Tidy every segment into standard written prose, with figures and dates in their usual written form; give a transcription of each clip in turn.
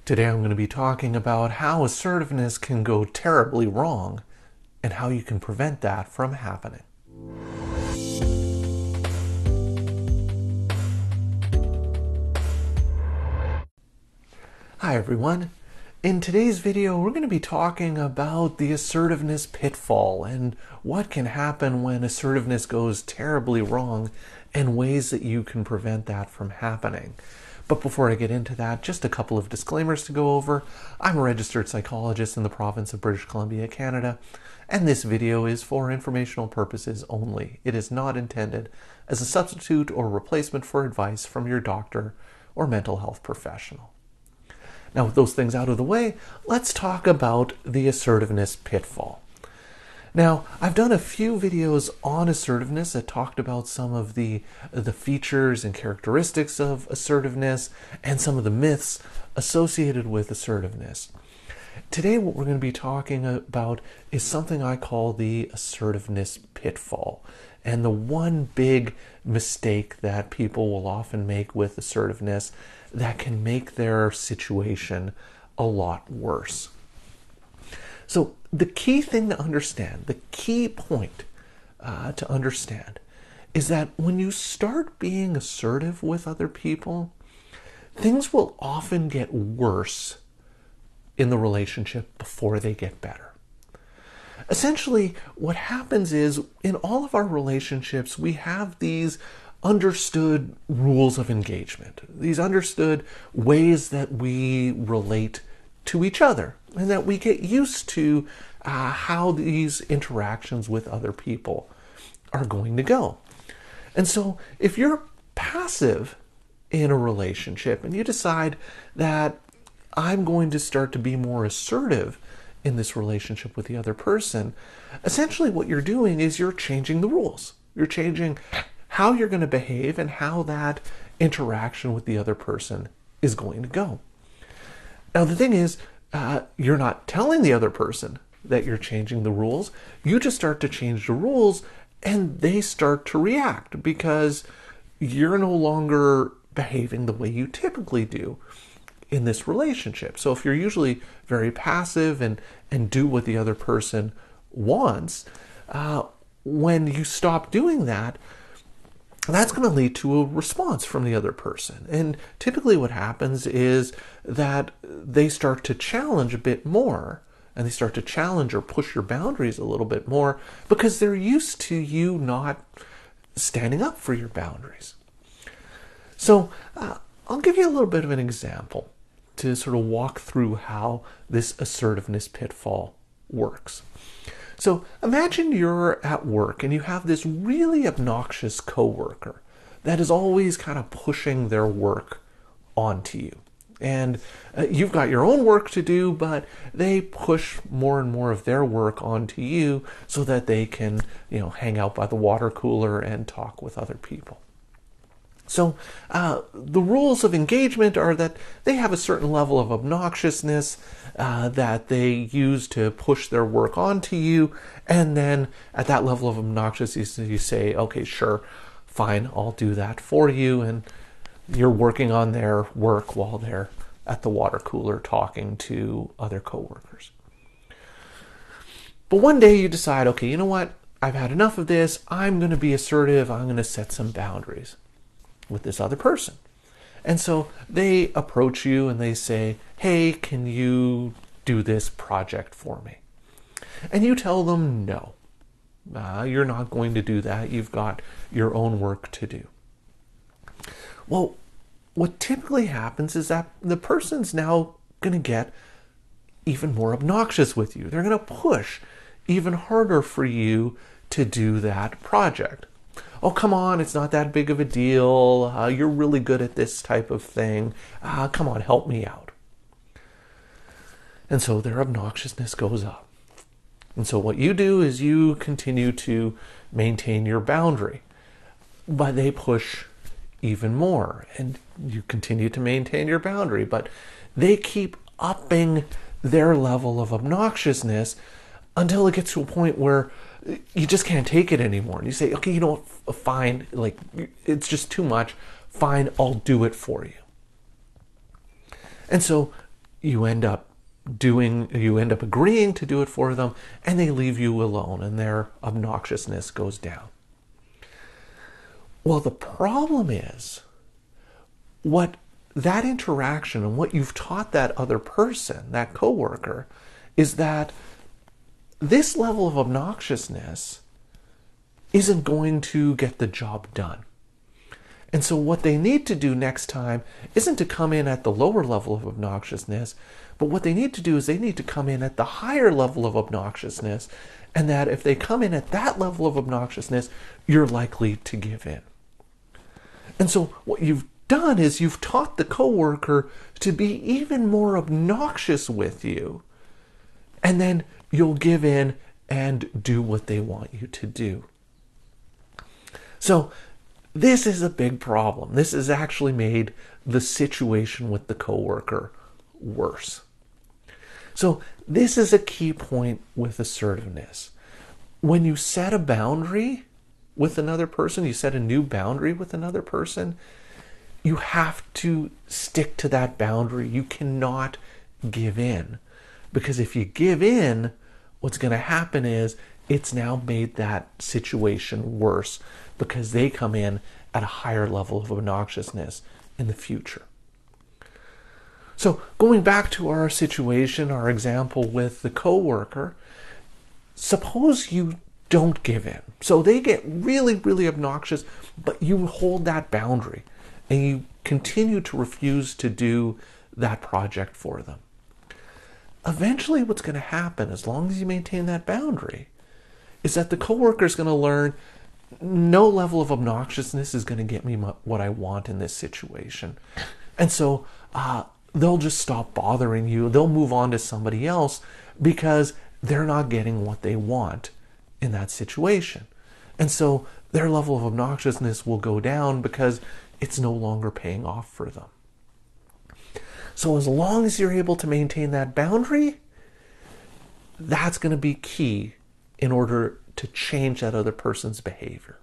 Today I'm going to be talking about how assertiveness can go terribly wrong and how you can prevent that from happening. Hi everyone. In today's video we're going to be talking about the assertiveness pitfall and what can happen when assertiveness goes terribly wrong and ways that you can prevent that from happening. But before I get into that, just a couple of disclaimers to go over. I'm a registered psychologist in the province of British Columbia, Canada, and this video is for informational purposes only. It is not intended as a substitute or replacement for advice from your doctor or mental health professional. Now, with those things out of the way, let's talk about the assertiveness pitfall. Now, I've done a few videos on assertiveness that talked about some of the features and characteristics of assertiveness and some of the myths associated with assertiveness. Today, what we're going to be talking about is something I call the assertiveness pitfall. And the one big mistake that people will often make with assertiveness that can make their situation a lot worse. So the key thing to understand, the key point to understand is that when you start being assertive with other people, things will often get worse in the relationship before they get better. Essentially, what happens is in all of our relationships, we have these understood rules of engagement, these understood ways that we relate to each other, and that we get used to how these interactions with other people are going to go. And so if you're passive in a relationship and you decide that I'm going to start to be more assertive in this relationship with the other person, essentially what you're doing is you're changing the rules. You're changing how you're going to behave and how that interaction with the other person is going to go. Now, the thing is, you're not telling the other person that you're changing the rules. You just start to change the rules and they start to react because you're no longer behaving the way you typically do in this relationship. So if you're usually very passive and do what the other person wants, when you stop doing that, that's going to lead to a response from the other person. And typically what happens is that they start to challenge a bit more, and they start to challenge or push your boundaries a little bit more because they're used to you not standing up for your boundaries. So I'll give you a little bit of an example to sort of walk through how this assertiveness pitfall works. So imagine you're at work and you have this really obnoxious coworker that is always kind of pushing their work onto you. And you've got your own work to do, but they push more and more of their work onto you so that they can, hang out by the water cooler and talk with other people. So the rules of engagement are that they have a certain level of obnoxiousness that they use to push their work onto you. And then at that level of obnoxiousness, you say, okay, sure, fine, I'll do that for you. And you're working on their work while they're at the water cooler talking to other coworkers. But one day you decide, okay, you know what? I've had enough of this. I'm going to be assertive. I'm going to set some boundaries with this other person. And so they approach you and they say, hey, can you do this project for me? And you tell them no. You're not going to do that. You've got your own work to do. Well, what typically happens is that the person's now going to get even more obnoxious with you. They're going to push even harder for you to do that project. Oh, come on, it's not that big of a deal. You're really good at this type of thing. Come on, help me out. And so their obnoxiousness goes up. And so what you do is you continue to maintain your boundary, but they push even more, and you continue to maintain your boundary, but they keep upping their level of obnoxiousness until it gets to a point where you just can't take it anymore. And you say, okay, fine, like, it's just too much. Fine, I'll do it for you. And so you end up agreeing to do it for them, and they leave you alone, and their obnoxiousness goes down. Well, the problem is what that interaction and what you've taught that other person, that coworker, is that this level of obnoxiousness isn't going to get the job done. And so what they need to do next time isn't to come in at the lower level of obnoxiousness, but what they need to do is they need to come in at the higher level of obnoxiousness, and that if they come in at that level of obnoxiousness, you're likely to give in. And so what you've done is you've taught the coworker to be even more obnoxious with you, and then you'll give in and do what they want you to do. So this is a big problem. This has actually made the situation with the coworker worse. So this is a key point with assertiveness. When you set a boundary with another person, you set a new boundary with another person, you have to stick to that boundary. You cannot give in. Because if you give in, what's going to happen is it's now made that situation worse because they come in at a higher level of obnoxiousness in the future. So going back to our situation, our example with the coworker, suppose you don't give in. So they get really, really obnoxious, but you hold that boundary and you continue to refuse to do that project for them. Eventually what's going to happen, as long as you maintain that boundary, is that the coworker is going to learn no level of obnoxiousness is going to get me what I want in this situation. And so they'll just stop bothering you. They'll move on to somebody else because they're not getting what they want in that situation. And so their level of obnoxiousness will go down because it's no longer paying off for them. So as long as you're able to maintain that boundary, that's going to be key in order to change that other person's behavior,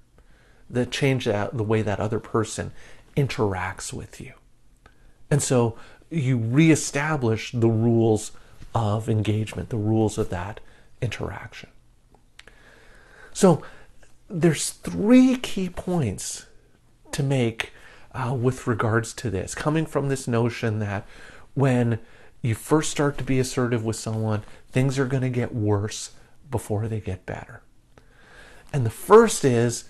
change the way that other person interacts with you. And so you reestablish the rules of engagement, the rules of that interaction. So there's 3 key points to make with regards to this, coming from this notion that when you first start to be assertive with someone, things are going to get worse before they get better. And the first is,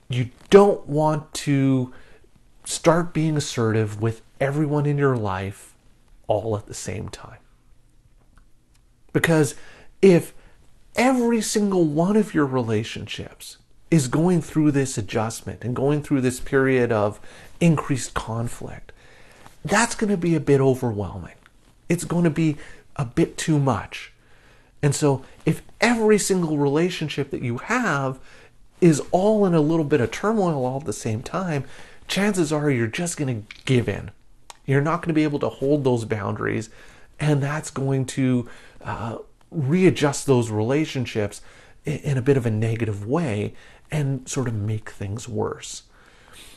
you don't want to start being assertive with everyone in your life all at the same time. Because if every single one of your relationships is going through this adjustment and going through this period of increased conflict, that's going to be a bit overwhelming. It's going to be a bit too much. And so if every single relationship that you have is all in a little bit of turmoil all at the same time, chances are you're just going to give in. You're not going to be able to hold those boundaries, and that's going to readjust those relationships in a bit of a negative way and sort of make things worse.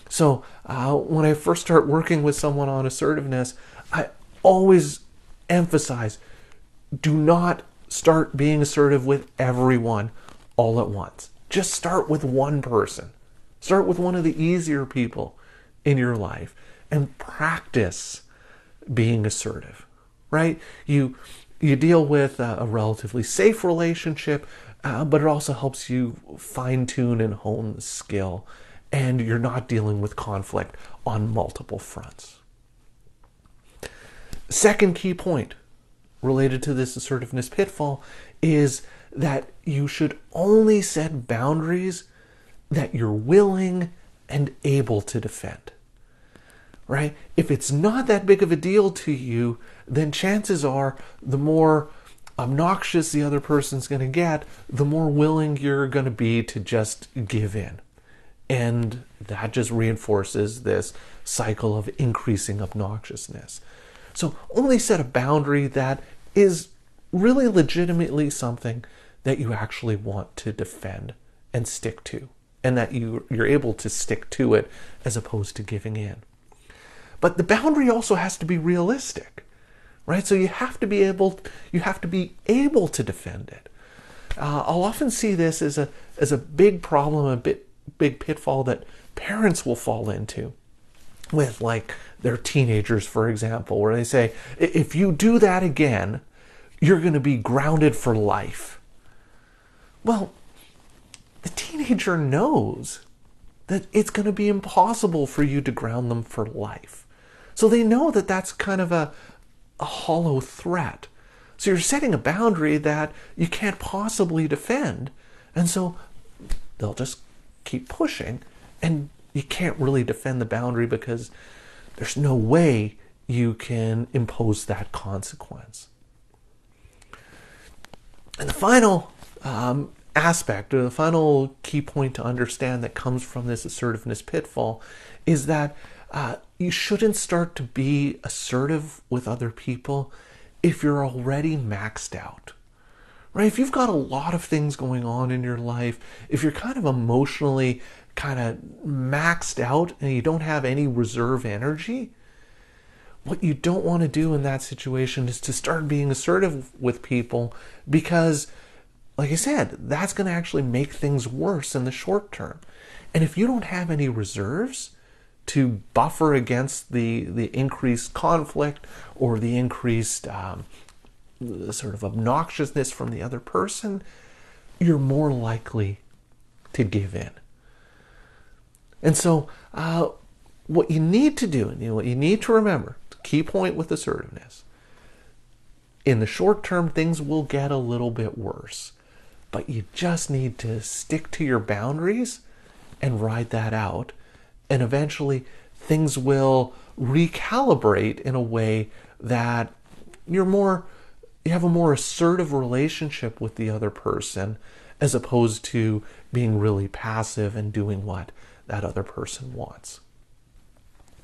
So when I first start working with someone on assertiveness, I always emphasize, do not start being assertive with everyone all at once. Just start with one person. Start with one of the easier people in your life and practice being assertive, right? You deal with a relatively safe relationship, but it also helps you fine-tune and hone the skill, and you're not dealing with conflict on multiple fronts. Second key point related to this assertiveness pitfall is that you should only set boundaries that you're willing and able to defend, right? If it's not that big of a deal to you, then chances are the more obnoxious the other person's going to get, the more willing you're going to be to just give in. And that just reinforces this cycle of increasing obnoxiousness. So only set a boundary that is really legitimately something that you actually want to defend and stick to, and that you're able to stick to it as opposed to giving in. But the boundary also has to be realistic. right? So you have to be able to defend it. I'll often see this as a big problem, big pitfall that parents will fall into with like their teenagers, for example, where they say, if you do that again, you're going to be grounded for life. Well, the teenager knows that it's going to be impossible for you to ground them for life. So they know that that's kind of a hollow threat. So you're setting a boundary that you can't possibly defend. And so they'll just keep pushing, and you can't really defend the boundary because there's no way you can impose that consequence. And the final aspect, or the final key point to understand that comes from this assertiveness pitfall, is that you shouldn't start to be assertive with other people if you're already maxed out. Right? If you've got a lot of things going on in your life, if you're kind of emotionally kind of maxed out and you don't have any reserve energy, what you don't want to do in that situation is to start being assertive with people, because, like I said, that's going to actually make things worse in the short term. And if you don't have any reserves to buffer against the increased conflict or the increased sort of obnoxiousness from the other person, you're more likely to give in. And so what you need to do, and what you need to remember, the key point with assertiveness, in the short term, things will get a little bit worse. But you just need to stick to your boundaries and ride that out. And eventually things will recalibrate in a way that you have a more assertive relationship with the other person, as opposed to being really passive and doing what that other person wants.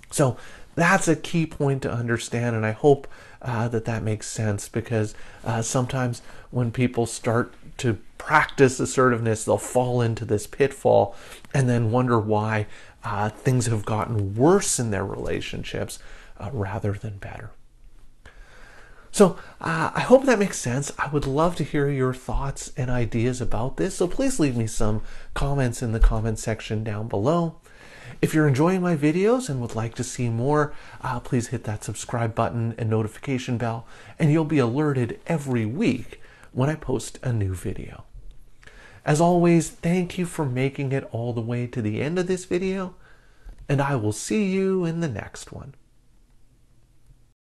So that's a key point to understand, and I hope that makes sense, because sometimes when people start to practice assertiveness, they'll fall into this pitfall and then wonder why things have gotten worse in their relationships rather than better. So I hope that makes sense. I would love to hear your thoughts and ideas about this, so please leave me some comments in the comment section down below. If you're enjoying my videos and would like to see more, please hit that subscribe button and notification bell, and you'll be alerted every week when I post a new video. As always, thank you for making it all the way to the end of this video, and I will see you in the next one.